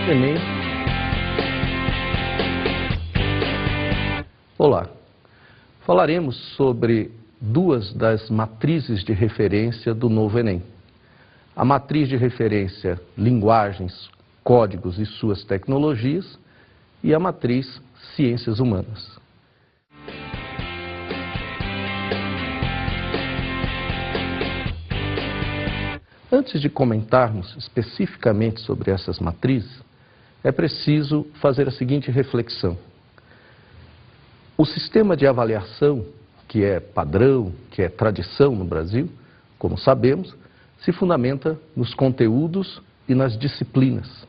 Enem. Olá, falaremos sobre duas das matrizes de referência do novo Enem. A matriz de referência Linguagens, Códigos e suas tecnologias e a matriz Ciências Humanas. Antes de comentarmos especificamente sobre essas matrizes, é preciso fazer a seguinte reflexão. O sistema de avaliação, que é padrão, que é tradição no Brasil, como sabemos, se fundamenta nos conteúdos e nas disciplinas.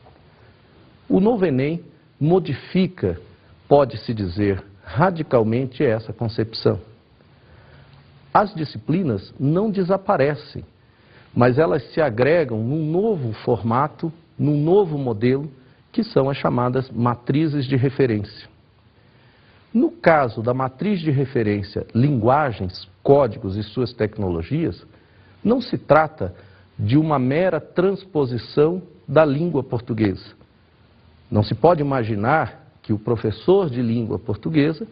O novo Enem modifica, pode-se dizer, radicalmente essa concepção. As disciplinas não desaparecem, mas elas se agregam num novo formato, num novo modelo, que são as chamadas matrizes de referência. No caso da matriz de referência Linguagens, Códigos e suas tecnologias, não se trata de uma mera transposição da língua portuguesa. Não se pode imaginar que o professor de língua portuguesa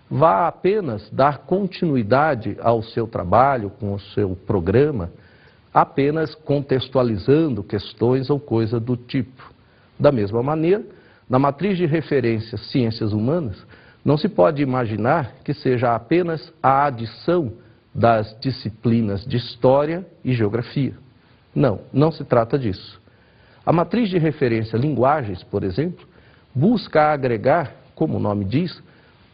vá apenas dar continuidade ao seu trabalho, com o seu programa, apenas contextualizando questões ou coisa do tipo. Da mesma maneira, na matriz de referência Ciências Humanas, não se pode imaginar que seja apenas a adição das disciplinas de História e Geografia. Não, não se trata disso. A matriz de referência Linguagens, por exemplo, busca agregar, como o nome diz,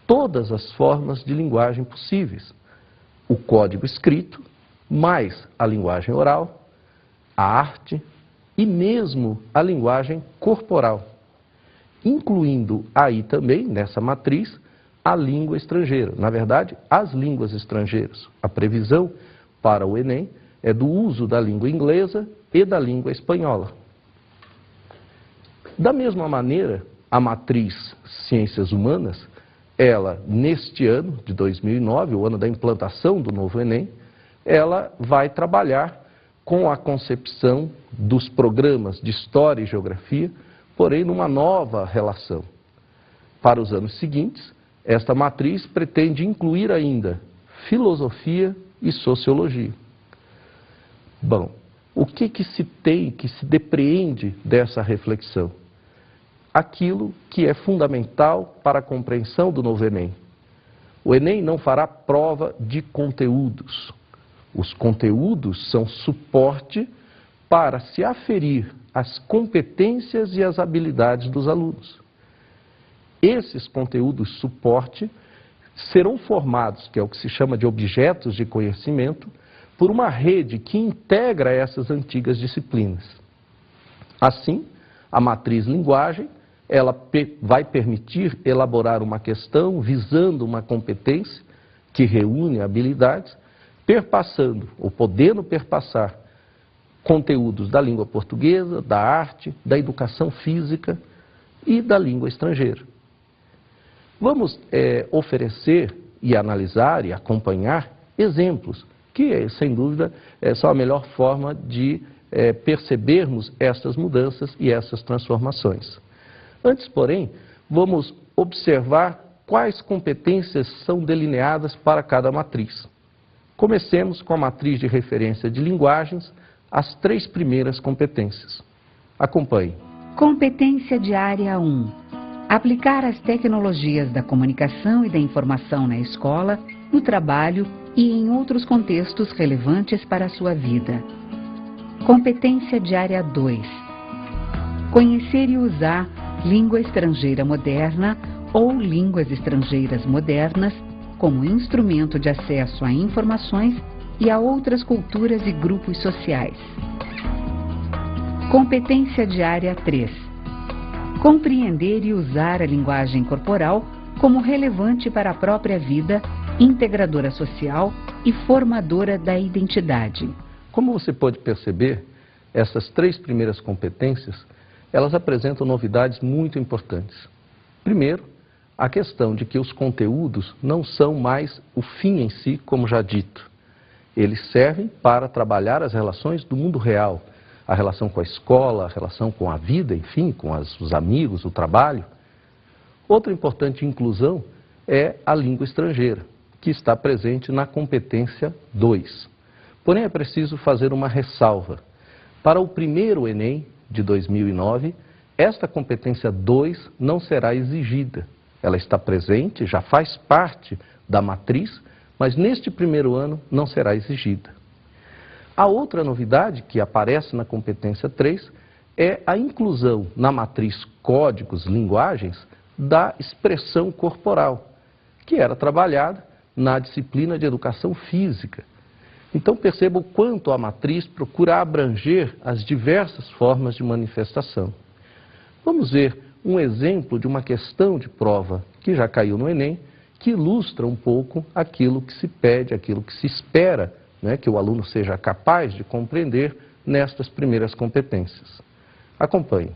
todas as formas de linguagem possíveis. O código escrito, mais a linguagem oral, a arte e mesmo a linguagem corporal, incluindo aí também, nessa matriz, a língua estrangeira. Na verdade, as línguas estrangeiras. A previsão para o Enem é do uso da língua inglesa e da língua espanhola. Da mesma maneira, a matriz Ciências Humanas, ela, neste ano de 2009, o ano da implantação do novo Enem, ela vai trabalhar com a concepção dos programas de História e Geografia, porém numa nova relação. Para os anos seguintes, esta matriz pretende incluir ainda Filosofia e Sociologia. Bom, o que se depreende dessa reflexão? Aquilo que é fundamental para a compreensão do novo Enem. O Enem não fará prova de conteúdos. Os conteúdos são suporte para se aferir as competências e as habilidades dos alunos. Esses conteúdos suporte serão formados, que é o que se chama de objetos de conhecimento, por uma rede que integra essas antigas disciplinas. Assim, a matriz linguagem, ela vai permitir elaborar uma questão visando uma competência que reúne habilidades, perpassando, ou podendo perpassar, conteúdos da língua portuguesa, da arte, da educação física e da língua estrangeira. Vamos oferecer e analisar e acompanhar exemplos, que, sem dúvida, são a melhor forma de percebermos essas mudanças e essas transformações. Antes, porém, vamos observar quais competências são delineadas para cada matriz. Comecemos com a matriz de referência de linguagens, as 3 primeiras competências. Acompanhe. Competência de área 1. Aplicar as tecnologias da comunicação e da informação na escola, no trabalho e em outros contextos relevantes para a sua vida. Competência de área 2. Conhecer e usar língua estrangeira moderna ou línguas estrangeiras modernas como instrumento de acesso a informações e a outras culturas e grupos sociais. Competência de área 3. Compreender e usar a linguagem corporal como relevante para a própria vida, integradora social e formadora da identidade. Como você pode perceber, essas 3 primeiras competências, elas apresentam novidades muito importantes. Primeiro, a questão de que os conteúdos não são mais o fim em si, como já dito. Eles servem para trabalhar as relações do mundo real, a relação com a escola, a relação com a vida, enfim, com os amigos, o trabalho. Outra importante inclusão é a língua estrangeira, que está presente na competência 2. Porém, é preciso fazer uma ressalva. Para o primeiro Enem de 2009, esta competência 2 não será exigida. Ela está presente, já faz parte da matriz, mas neste primeiro ano não será exigida. A outra novidade que aparece na competência 3 é a inclusão na matriz Códigos, Linguagens, da expressão corporal, que era trabalhada na disciplina de Educação Física. Então perceba o quanto a matriz procura abranger as diversas formas de manifestação. Vamos ver um exemplo de uma questão de prova que já caiu no Enem, que ilustra um pouco aquilo que se pede, aquilo que se espera, né, que o aluno seja capaz de compreender nestas primeiras competências. Acompanhe.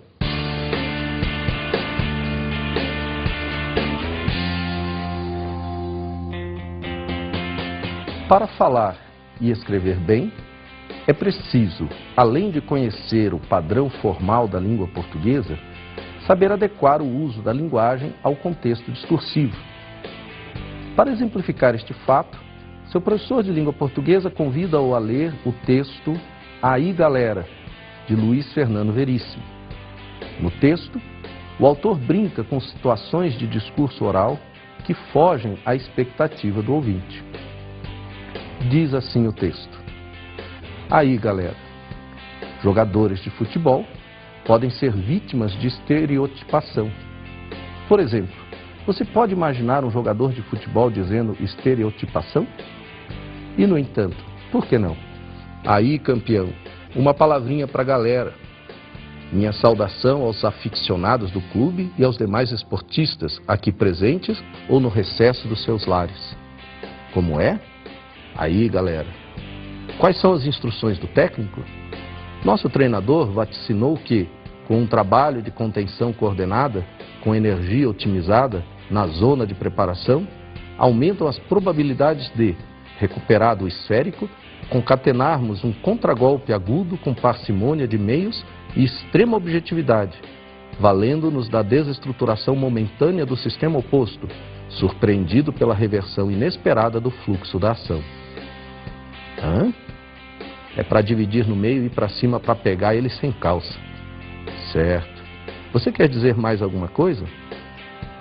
Para falar e escrever bem, é preciso, além de conhecer o padrão formal da língua portuguesa, saber adequar o uso da linguagem ao contexto discursivo. Para exemplificar este fato, seu professor de língua portuguesa convida-o a ler o texto Aí Galera, de Luiz Fernando Veríssimo. No texto, o autor brinca com situações de discurso oral que fogem à expectativa do ouvinte. Diz assim o texto: Aí, galera, jogadores de futebol podem ser vítimas de estereotipação. Por exemplo, você pode imaginar um jogador de futebol dizendo estereotipação? E, no entanto, por que não? Aí, campeão, uma palavrinha para a galera. Minha saudação aos aficionados do clube e aos demais esportistas aqui presentes ou no recesso dos seus lares. Como é? Aí, galera. Quais são as instruções do técnico? Nosso treinador vaticinou que, com um trabalho de contenção coordenada, com energia otimizada na zona de preparação, aumentam as probabilidades de, recuperado o esférico, concatenarmos um contragolpe agudo com parcimônia de meios e extrema objetividade, valendo-nos da desestruturação momentânea do sistema oposto, surpreendido pela reversão inesperada do fluxo da ação. Hã? É para dividir no meio e ir para cima para pegar ele sem calça. Certo. Você quer dizer mais alguma coisa?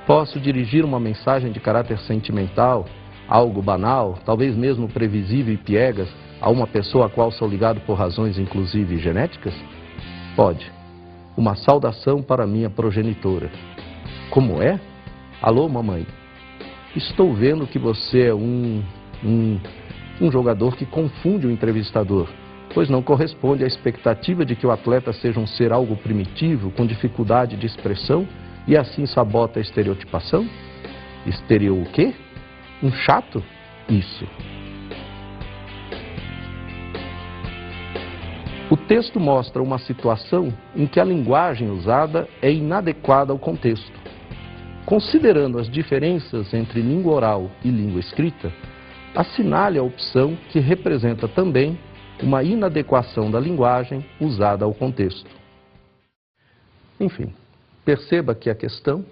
Posso dirigir uma mensagem de caráter sentimental, algo banal, talvez mesmo previsível e piegas, a uma pessoa a qual sou ligado por razões inclusive genéticas? Pode. Uma saudação para minha progenitora. Como é? Alô, mamãe? Estou vendo que você é um jogador que confunde o entrevistador, pois não corresponde à expectativa de que o atleta seja um ser algo primitivo, com dificuldade de expressão, e assim sabota a estereotipação? Estereo o quê? Um chato? Isso. O texto mostra uma situação em que a linguagem usada é inadequada ao contexto. Considerando as diferenças entre língua oral e língua escrita, assinale a opção que representa também uma inadequação da linguagem usada ao contexto. Enfim, perceba que a questão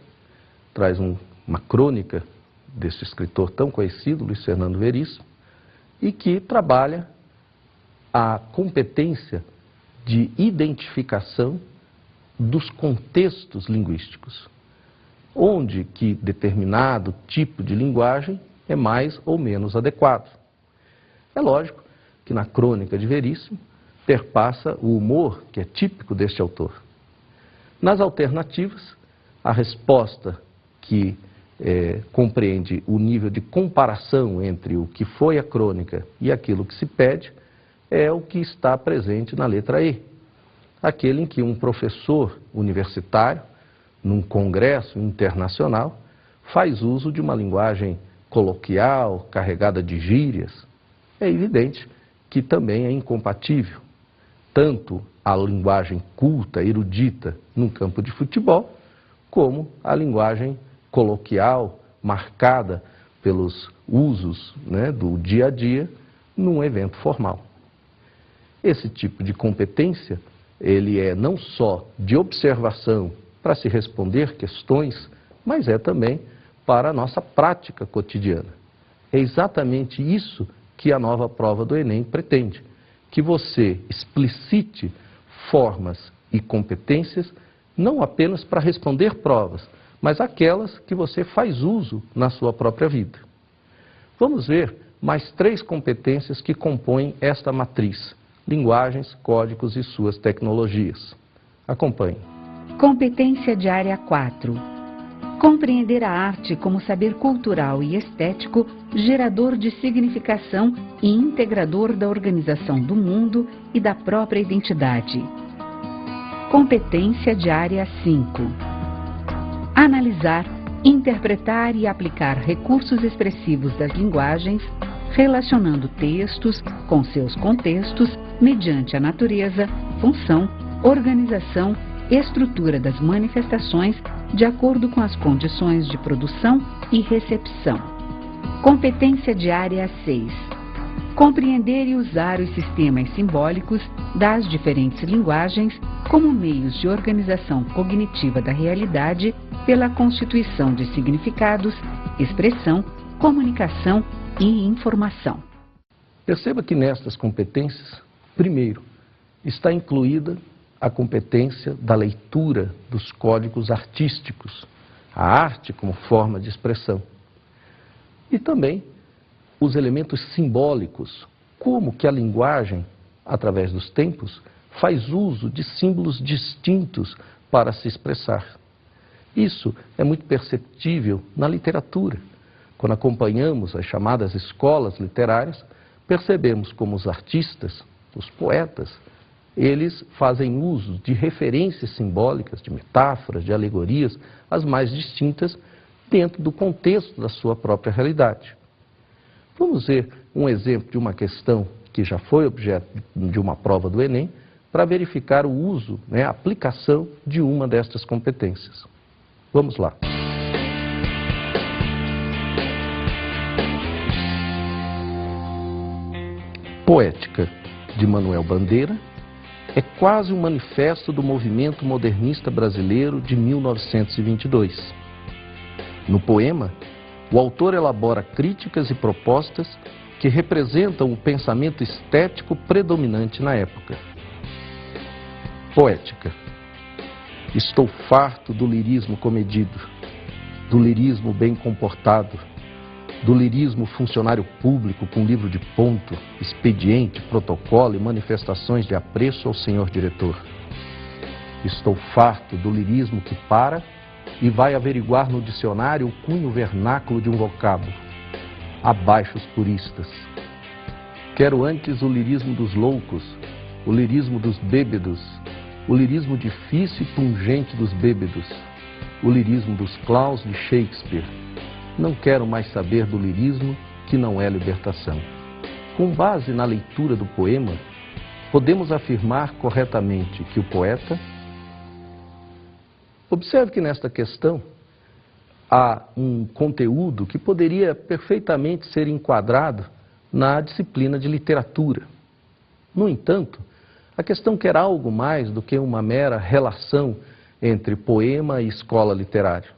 traz uma crônica desse escritor tão conhecido, Luiz Fernando Veríssimo, e que trabalha a competência de identificação dos contextos linguísticos, onde que determinado tipo de linguagem é mais ou menos adequado. É lógico que na crônica de Veríssimo perpassa o humor que é típico deste autor. Nas alternativas, a resposta que compreende o nível de comparação entre o que foi a crônica e aquilo que se pede é o que está presente na letra E, aquele em que um professor universitário, num congresso internacional, faz uso de uma linguagem coloquial, carregada de gírias. É evidente que também é incompatível tanto a linguagem culta, erudita, num campo de futebol, como a linguagem coloquial, marcada pelos usos, né, do dia a dia, num evento formal. Esse tipo de competência ele é não só de observação para se responder questões, mas é também para a nossa prática cotidiana. É exatamente isso que a nova prova do Enem pretende, que você explicite formas e competências não apenas para responder provas, mas aquelas que você faz uso na sua própria vida. Vamos ver mais 3 competências que compõem esta matriz: linguagens, códigos e suas tecnologias. Acompanhe. Competência de área 4. Compreender a arte como saber cultural e estético, gerador de significação e integrador da organização do mundo e da própria identidade. Competência de área 5. Analisar, interpretar e aplicar recursos expressivos das linguagens, relacionando textos com seus contextos mediante a natureza, função, organização, estrutura das manifestações de acordo com as condições de produção e recepção. Competência de área 6. Compreender e usar os sistemas simbólicos das diferentes linguagens como meios de organização cognitiva da realidade pela constituição de significados, expressão, comunicação e informação. Perceba que nestas competências, primeiro, está incluída a competência da leitura dos códigos artísticos, a arte como forma de expressão. E também os elementos simbólicos, como que a linguagem, através dos tempos, faz uso de símbolos distintos para se expressar. Isso é muito perceptível na literatura. Quando acompanhamos as chamadas escolas literárias, percebemos como os artistas, os poetas, eles fazem uso de referências simbólicas, de metáforas, de alegorias, as mais distintas, dentro do contexto da sua própria realidade. Vamos ver um exemplo de uma questão que já foi objeto de uma prova do Enem, para verificar o uso, a aplicação de uma destas competências. Vamos lá. Poética, de Manuel Bandeira, é quase um manifesto do movimento modernista brasileiro de 1922. No poema, o autor elabora críticas e propostas que representam o pensamento estético predominante na época. Poética. Estou farto do lirismo comedido, do lirismo bem comportado, do lirismo funcionário público com livro de ponto, expediente, protocolo e manifestações de apreço ao senhor diretor. Estou farto do lirismo que para e vai averiguar no dicionário o cunho vernáculo de um vocábulo. Abaixo os puristas. Quero antes o lirismo dos loucos, o lirismo dos bêbedos, o lirismo difícil e pungente dos bêbedos, o lirismo dos clowns de Shakespeare. Não quero mais saber do lirismo que não é libertação. Com base na leitura do poema, podemos afirmar corretamente que o poeta... Observe que nesta questão há um conteúdo que poderia perfeitamente ser enquadrado na disciplina de literatura. No entanto, a questão quer algo mais do que uma mera relação entre poema e escola literária.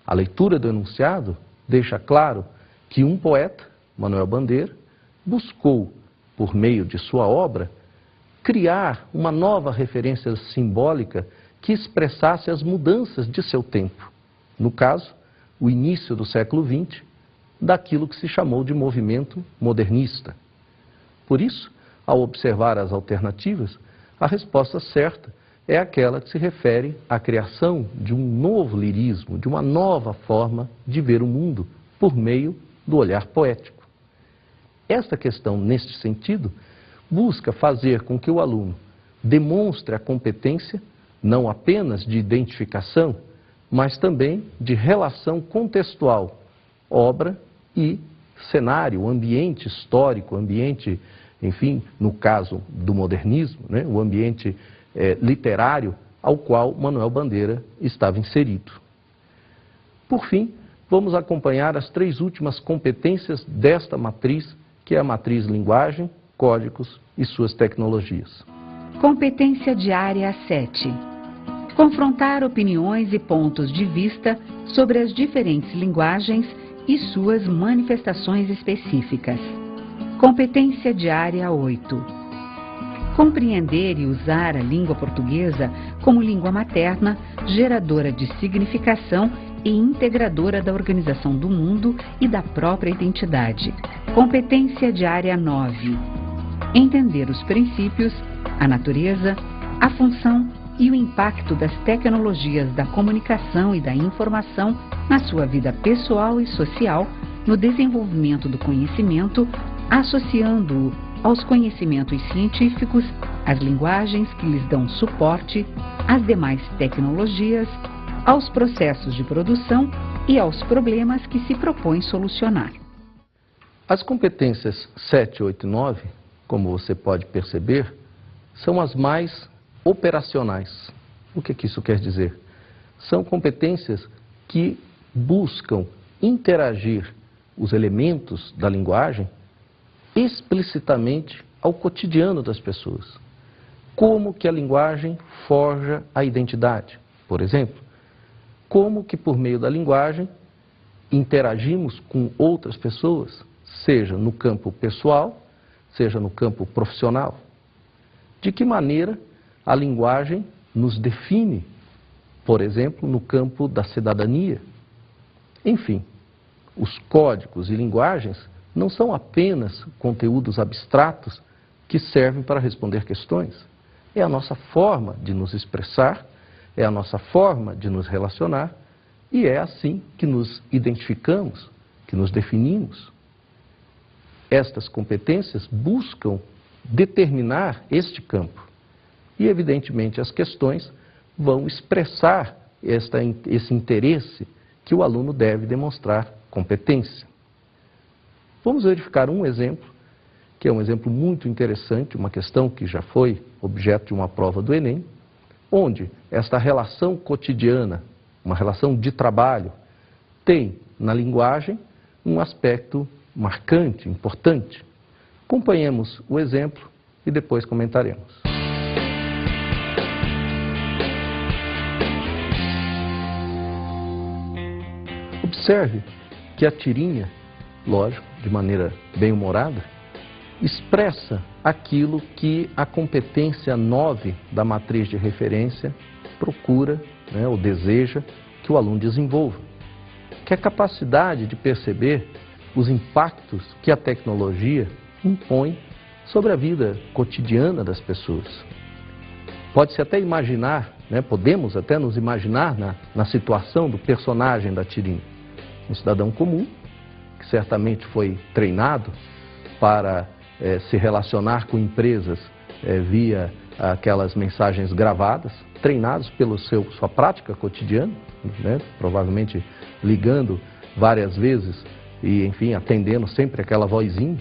A leitura do enunciado deixa claro que um poeta, Manuel Bandeira, buscou, por meio de sua obra, criar uma nova referência simbólica que expressasse as mudanças de seu tempo. No caso, o início do século XX, daquilo que se chamou de movimento modernista. Por isso, ao observar as alternativas, a resposta certa é aquela que se refere à criação de um novo lirismo, de uma nova forma de ver o mundo por meio do olhar poético. Esta questão, neste sentido, busca fazer com que o aluno demonstre a competência não apenas de identificação, mas também de relação contextual, obra e cenário, ambiente histórico, ambiente, enfim, no caso do modernismo, o ambiente literário ao qual Manuel Bandeira estava inserido. Por fim, vamos acompanhar as 3 últimas competências desta matriz, que é a matriz linguagem, códigos e suas tecnologias. Competência diária 7. Confrontar opiniões e pontos de vista sobre as diferentes linguagens e suas manifestações específicas. Competência diária 8. Compreender e usar a língua portuguesa como língua materna, geradora de significação e integradora da organização do mundo e da própria identidade. Competência diária 9. Entender os princípios, a natureza, a função e o impacto das tecnologias da comunicação e da informação na sua vida pessoal e social, no desenvolvimento do conhecimento, associando-o aos conhecimentos científicos, às linguagens que lhes dão suporte, às demais tecnologias, aos processos de produção e aos problemas que se propõe solucionar. As competências 7, 8 e 9, como você pode perceber, são as mais operacionais. O que isso quer dizer? São competências que buscam interagir os elementos da linguagem explicitamente ao cotidiano das pessoas. Como que a linguagem forja a identidade, por exemplo. Como que por meio da linguagem interagimos com outras pessoas, seja no campo pessoal, seja no campo profissional. De que maneira a linguagem nos define, por exemplo, no campo da cidadania. Enfim, os códigos e linguagens não são apenas conteúdos abstratos que servem para responder questões. É a nossa forma de nos expressar, é a nossa forma de nos relacionar e é assim que nos identificamos, que nos definimos. Estas competências buscam determinar este campo. E, evidentemente, as questões vão expressar esse interesse que o aluno deve demonstrar competência. Vamos verificar um exemplo, que é um exemplo muito interessante, uma questão que já foi objeto de uma prova do Enem, onde esta relação cotidiana, uma relação de trabalho, tem na linguagem um aspecto marcante, importante. Acompanhemos o exemplo e depois comentaremos. Observe que a tirinha, lógico, de maneira bem-humorada, expressa aquilo que a competência 9 da matriz de referência procura, ou deseja que o aluno desenvolva, que é a capacidade de perceber os impactos que a tecnologia impõe sobre a vida cotidiana das pessoas. Pode-se até imaginar, podemos até nos imaginar na situação do personagem da tirinha. Um cidadão comum, que certamente foi treinado para se relacionar com empresas via aquelas mensagens gravadas, treinados pela sua prática cotidiana, provavelmente ligando várias vezes e, enfim, atendendo sempre aquela vozinha,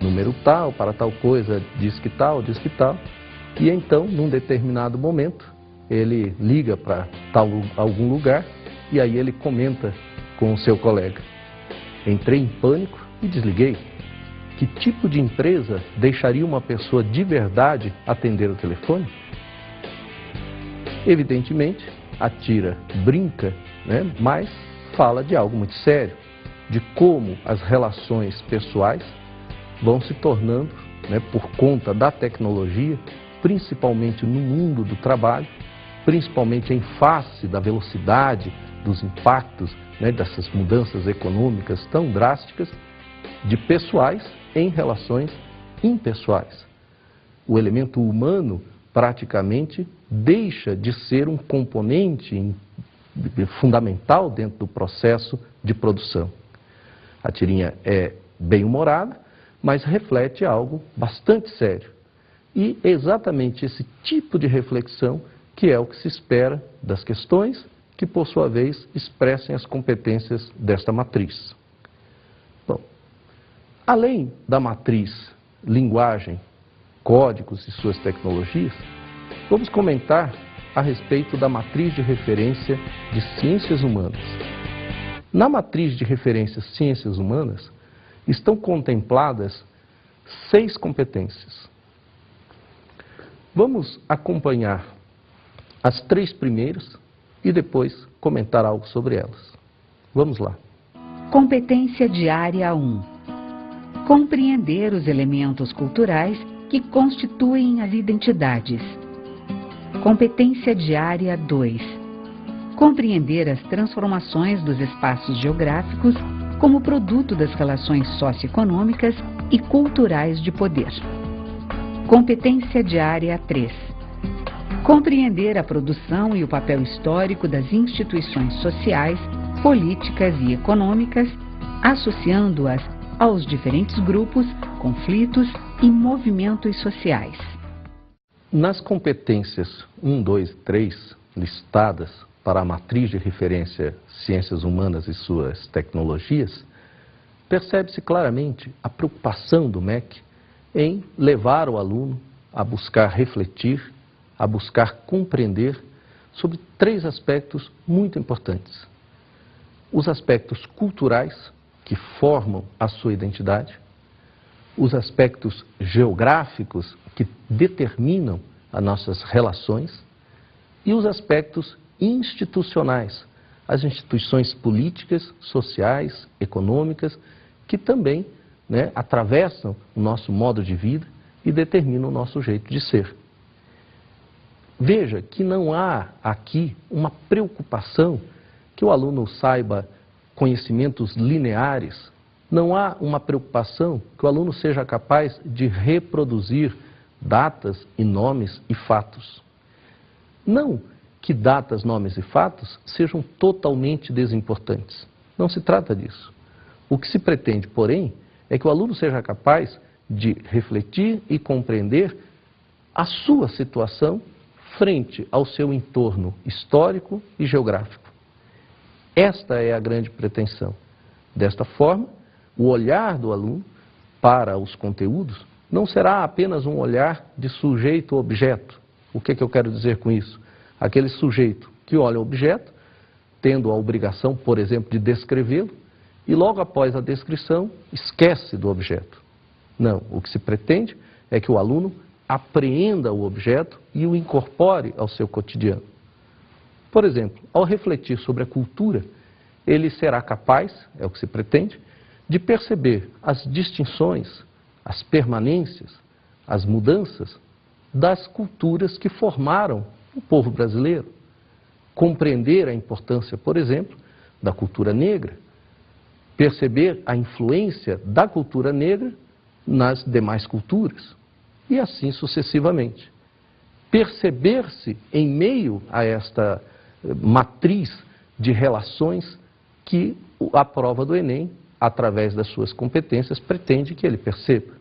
número tal, para tal coisa, diz que tal, e então, num determinado momento, ele liga para algum lugar e aí ele comenta com o seu colega: entrei em pânico e desliguei. Que tipo de empresa deixaria uma pessoa de verdade atender o telefone? Evidentemente, a tira brinca, mas fala de algo muito sério, de como as relações pessoais vão se tornando, por conta da tecnologia, principalmente no mundo do trabalho, principalmente em face da velocidade, dos impactos, dessas mudanças econômicas tão drásticas, de pessoais em relações impessoais. O elemento humano praticamente deixa de ser um componente fundamental dentro do processo de produção. A tirinha é bem-humorada, mas reflete algo bastante sério. E é exatamente esse tipo de reflexão que é o que se espera das questões, que por sua vez expressem as competências desta matriz. Bom, além da matriz linguagem, códigos e suas tecnologias, vamos comentar a respeito da matriz de referência de ciências humanas. Na matriz de referência ciências humanas estão contempladas 6 competências. Vamos acompanhar as 3 primeiras e depois comentar algo sobre elas. Vamos lá. Competência diária 1. Compreender os elementos culturais que constituem as identidades. Competência diária 2. Compreender as transformações dos espaços geográficos como produto das relações socioeconômicas e culturais de poder. Competência diária 3. Compreender a produção e o papel histórico das instituições sociais, políticas e econômicas, associando-as aos diferentes grupos, conflitos e movimentos sociais. Nas competências 1, 2 e 3, listadas para a matriz de referência Ciências Humanas e suas tecnologias, percebe-se claramente a preocupação do MEC em levar o aluno a buscar refletir, a buscar compreender sobre 3 aspectos muito importantes. Os aspectos culturais, que formam a sua identidade, os aspectos geográficos, que determinam as nossas relações, e os aspectos institucionais, as instituições políticas, sociais, econômicas, que também atravessam o nosso modo de vida e determinam o nosso jeito de ser. Veja que não há aqui uma preocupação que o aluno saiba conhecimentos lineares, não há uma preocupação que o aluno seja capaz de reproduzir datas e nomes e fatos. Não que datas, nomes e fatos sejam totalmente desimportantes. Não se trata disso. O que se pretende, porém, é que o aluno seja capaz de refletir e compreender a sua situação frente ao seu entorno histórico e geográfico. Esta é a grande pretensão. Desta forma, o olhar do aluno para os conteúdos não será apenas um olhar de sujeito-objeto. O que é que eu quero dizer com isso? Aquele sujeito que olha o objeto, tendo a obrigação, por exemplo, de descrevê-lo, e logo após a descrição, esquece do objeto. Não, o que se pretende é que o aluno apreenda o objeto e o incorpore ao seu cotidiano. Por exemplo, ao refletir sobre a cultura, ele será capaz, é o que se pretende, de perceber as distinções, as permanências, as mudanças das culturas que formaram o povo brasileiro. Compreender a importância, por exemplo, da cultura negra, perceber a influência da cultura negra nas demais culturas, e assim sucessivamente. Perceber-se em meio a esta matriz de relações que a prova do Enem, através das suas competências, pretende que ele perceba.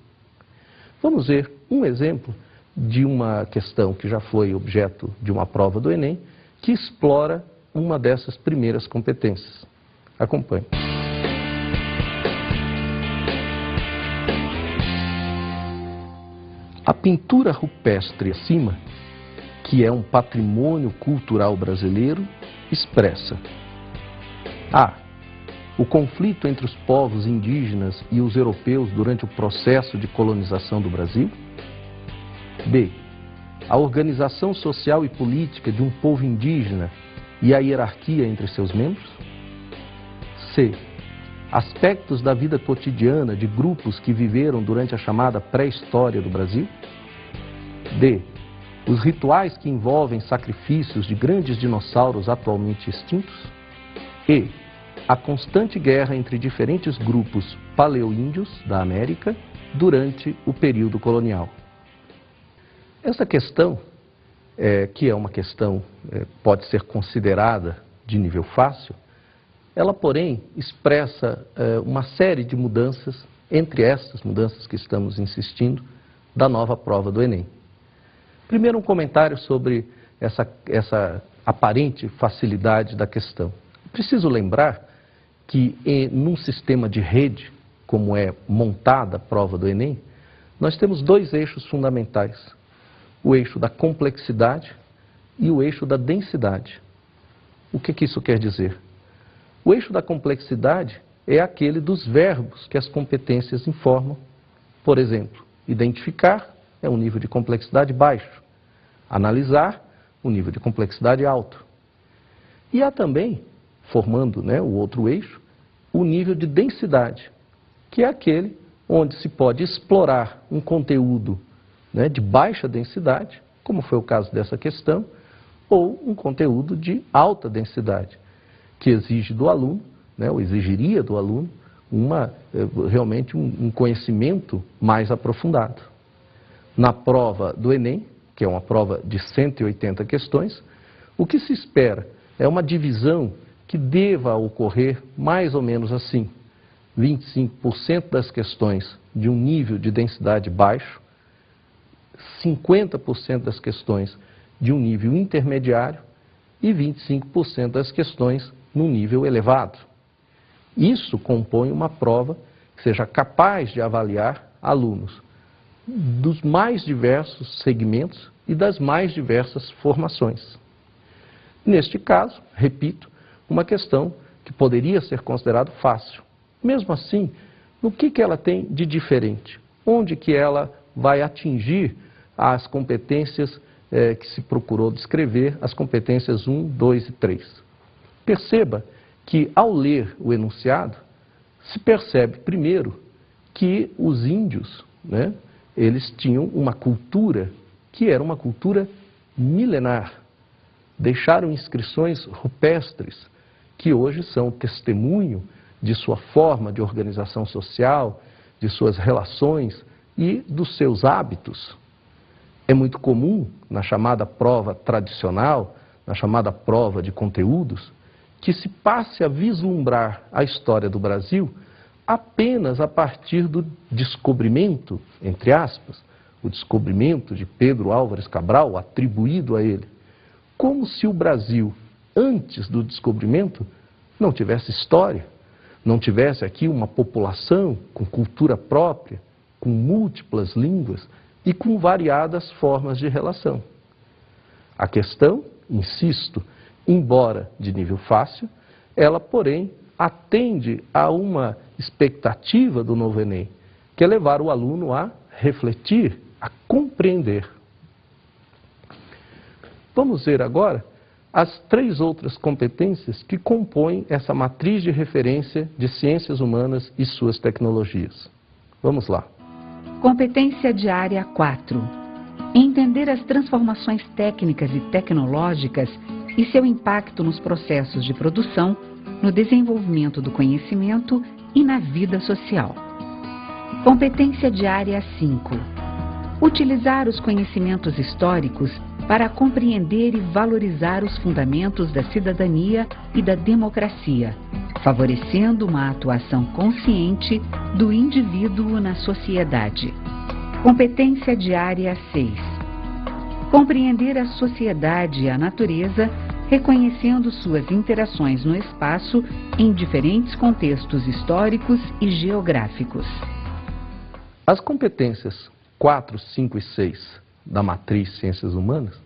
Vamos ver um exemplo de uma questão que já foi objeto de uma prova do Enem, que explora uma dessas primeiras competências. Acompanhe. A pintura rupestre acima, que é um patrimônio cultural brasileiro, expressa: A. O conflito entre os povos indígenas e os europeus durante o processo de colonização do Brasil. B. A organização social e política de um povo indígena e a hierarquia entre seus membros. C. Aspectos da vida cotidiana de grupos que viveram durante a chamada pré-história do Brasil. D. Os rituais que envolvem sacrifícios de grandes dinossauros atualmente extintos. E. A constante guerra entre diferentes grupos paleoíndios da América durante o período colonial. Essa questão, que é uma questão pode ser considerada de nível fácil, ela, porém, expressa uma série de mudanças, entre estas mudanças que estamos insistindo, da nova prova do Enem. Primeiro, um comentário sobre essa aparente facilidade da questão. Preciso lembrar que, num sistema de rede, como é montada a prova do Enem, nós temos 2 eixos fundamentais: o eixo da complexidade e o eixo da densidade. O que isso quer dizer? O eixo da complexidade é aquele dos verbos que as competências informam. Por exemplo, identificar é um nível de complexidade baixo. analisar o nível de complexidade alto. E há também, formando, né, o outro eixo, o nível de densidade, que é aquele onde se pode explorar um conteúdo, né, de baixa densidade, como foi o caso dessa questão, ou um conteúdo de alta densidade, que exige do aluno, né, ou exigiria do aluno, realmente um conhecimento mais aprofundado. Na prova do Enem, que é uma prova de 180 questões, o que se espera é uma divisão que deva ocorrer mais ou menos assim: 25% das questões de um nível de densidade baixo, 50% das questões de um nível intermediário e 25% das questões num nível elevado. Isso compõe uma prova que seja capaz de avaliar alunos dos mais diversos segmentos e das mais diversas formações. Neste caso, repito, uma questão que poderia ser considerada fácil. Mesmo assim, no que ela tem de diferente? Onde que ela vai atingir as competências que se procurou descrever, as competências 1, 2 e 3? Perceba que, ao ler o enunciado, se percebe, primeiro, que os índios, né, eles tinham uma cultura que era uma cultura milenar. Deixaram inscrições rupestres, que hoje são testemunho de sua forma de organização social, de suas relações e dos seus hábitos. É muito comum, na chamada prova tradicional, na chamada prova de conteúdos, que se passe a vislumbrar a história do Brasil apenas a partir do descobrimento, entre aspas, o descobrimento de Pedro Álvares Cabral, atribuído a ele, como se o Brasil, antes do descobrimento, não tivesse história, não tivesse aqui uma população com cultura própria, com múltiplas línguas e com variadas formas de relação. A questão, insisto, embora de nível fácil, ela, porém, atende a uma expectativa do novo Enem, que é levar o aluno a refletir, a compreender. Vamos ver agora as 3 outras competências que compõem essa matriz de referência de ciências humanas e suas tecnologias. Vamos lá. Competência de área 4. Entender as transformações técnicas e tecnológicas e seu impacto nos processos de produção, no desenvolvimento do conhecimento e na vida social. Competência de área 5. Utilizar os conhecimentos históricos para compreender e valorizar os fundamentos da cidadania e da democracia, favorecendo uma atuação consciente do indivíduo na sociedade. Competência de área 6. Compreender a sociedade e a natureza, reconhecendo suas interações no espaço em diferentes contextos históricos e geográficos. As competências 4, 5 e 6 da matriz Ciências Humanas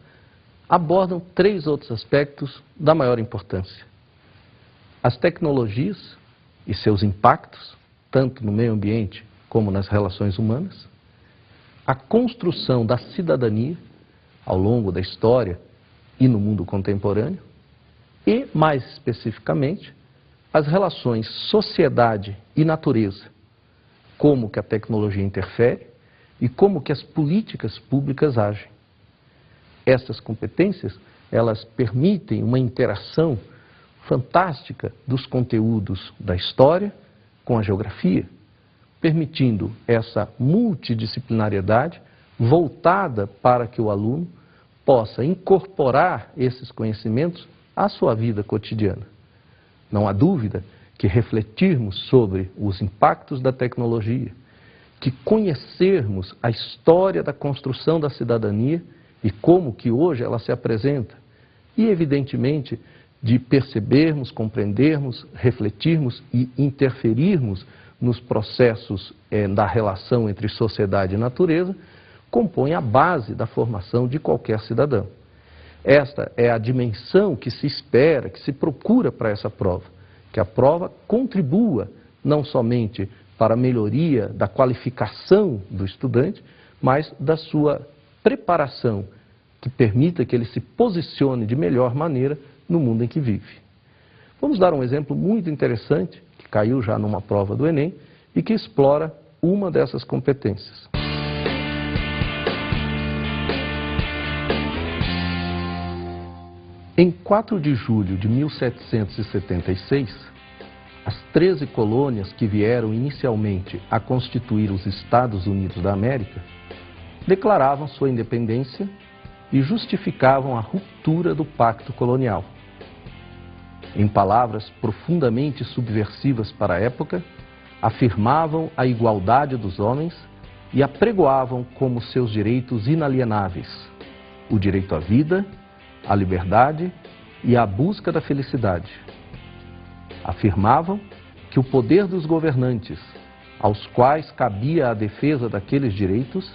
abordam 3 outros aspectos da maior importância: as tecnologias e seus impactos, tanto no meio ambiente como nas relações humanas, a construção da cidadania ao longo da história e no mundo contemporâneo, e, mais especificamente, as relações sociedade e natureza, como que a tecnologia interfere e como que as políticas públicas agem. Essas competências, elas permitem uma interação fantástica dos conteúdos da história com a geografia, permitindo essa multidisciplinariedade voltada para que o aluno possa incorporar esses conhecimentos à sua vida cotidiana. Não há dúvida que refletirmos sobre os impactos da tecnologia, que conhecermos a história da construção da cidadania e como que hoje ela se apresenta, e evidentemente de percebermos, compreendermos, refletirmos e interferirmos nos processos da relação entre sociedade e natureza, compõe a base da formação de qualquer cidadão. Esta é a dimensão que se espera, que se procura para essa prova, que a prova contribua não somente para a melhoria da qualificação do estudante, mas da sua preparação, que permita que ele se posicione de melhor maneira no mundo em que vive. Vamos dar um exemplo muito interessante, que caiu já numa prova do Enem, e que explora uma dessas competências. Em 4 de julho de 1776, as 13 colônias que vieram inicialmente a constituir os Estados Unidos da América declaravam sua independência e justificavam a ruptura do pacto colonial. Em palavras profundamente subversivas para a época, afirmavam a igualdade dos homens e apregoavam como seus direitos inalienáveis o direito à vida, à liberdade e à busca da felicidade. Afirmavam que o poder dos governantes, aos quais cabia a defesa daqueles direitos,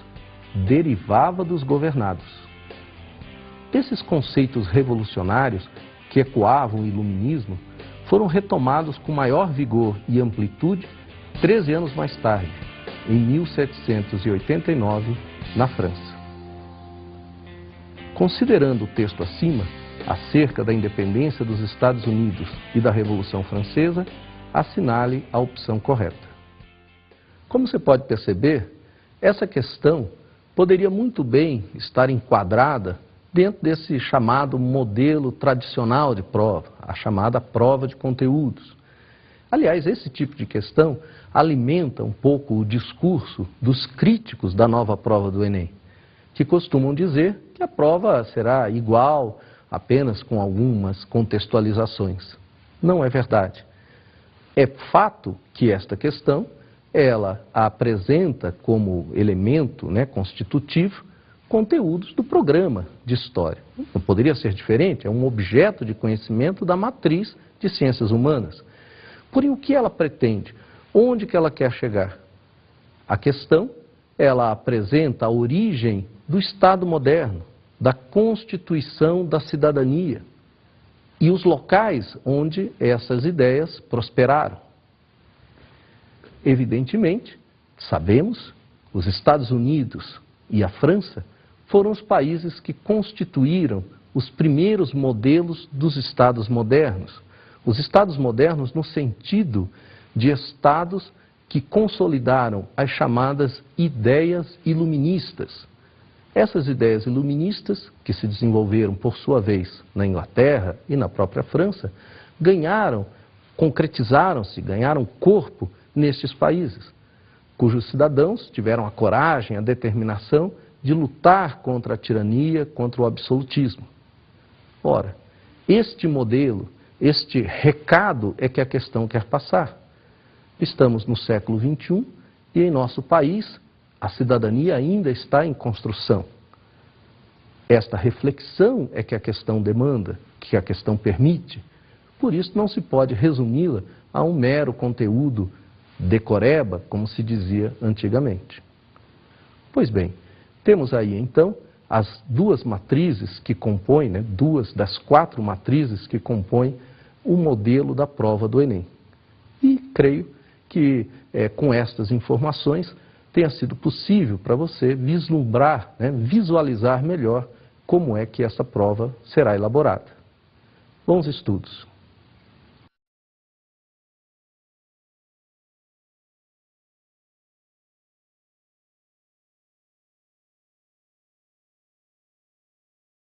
derivava dos governados. Esses conceitos revolucionários que ecoavam o iluminismo foram retomados com maior vigor e amplitude 13 anos mais tarde, em 1789, na França. Considerando o texto acima, acerca da independência dos Estados Unidos e da Revolução Francesa, assinale a opção correta. Como você pode perceber, essa questão poderia muito bem estar enquadrada dentro desse chamado modelo tradicional de prova, a chamada prova de conteúdos. Aliás, esse tipo de questão alimenta um pouco o discurso dos críticos da nova prova do Enem, que costumam dizer que a prova será igual, apenas com algumas contextualizações. Não é verdade. É fato que esta questão, ela apresenta como elemento, constitutivo, conteúdos do programa de história. Não poderia ser diferente, é um objeto de conhecimento da matriz de ciências humanas. Porém, o que ela pretende? Onde que ela quer chegar? A questão, ela apresenta a origem do Estado moderno, da constituição da cidadania e os locais onde essas ideias prosperaram. Evidentemente, sabemos, os Estados Unidos e a França foram os países que constituíram os primeiros modelos dos Estados modernos. Os Estados modernos no sentido de Estados que consolidaram as chamadas ideias iluministas. Essas ideias iluministas, que se desenvolveram por sua vez na Inglaterra e na própria França, concretizaram-se, ganharam corpo nestes países, cujos cidadãos tiveram a coragem, a determinação de lutar contra a tirania, contra o absolutismo. Ora, este modelo, este recado é que a questão quer passar. Estamos no século XXI e em nosso país a cidadania ainda está em construção. Esta reflexão é que a questão demanda, que a questão permite. Por isso não se pode resumi-la a um mero conteúdo decoreba, como se dizia antigamente. Pois bem, temos aí então as duas matrizes que compõem, duas das 4 matrizes que compõem o modelo da prova do Enem. E creio que com estas informações tenha sido possível para você vislumbrar, visualizar melhor como é que essa prova será elaborada. Bons estudos!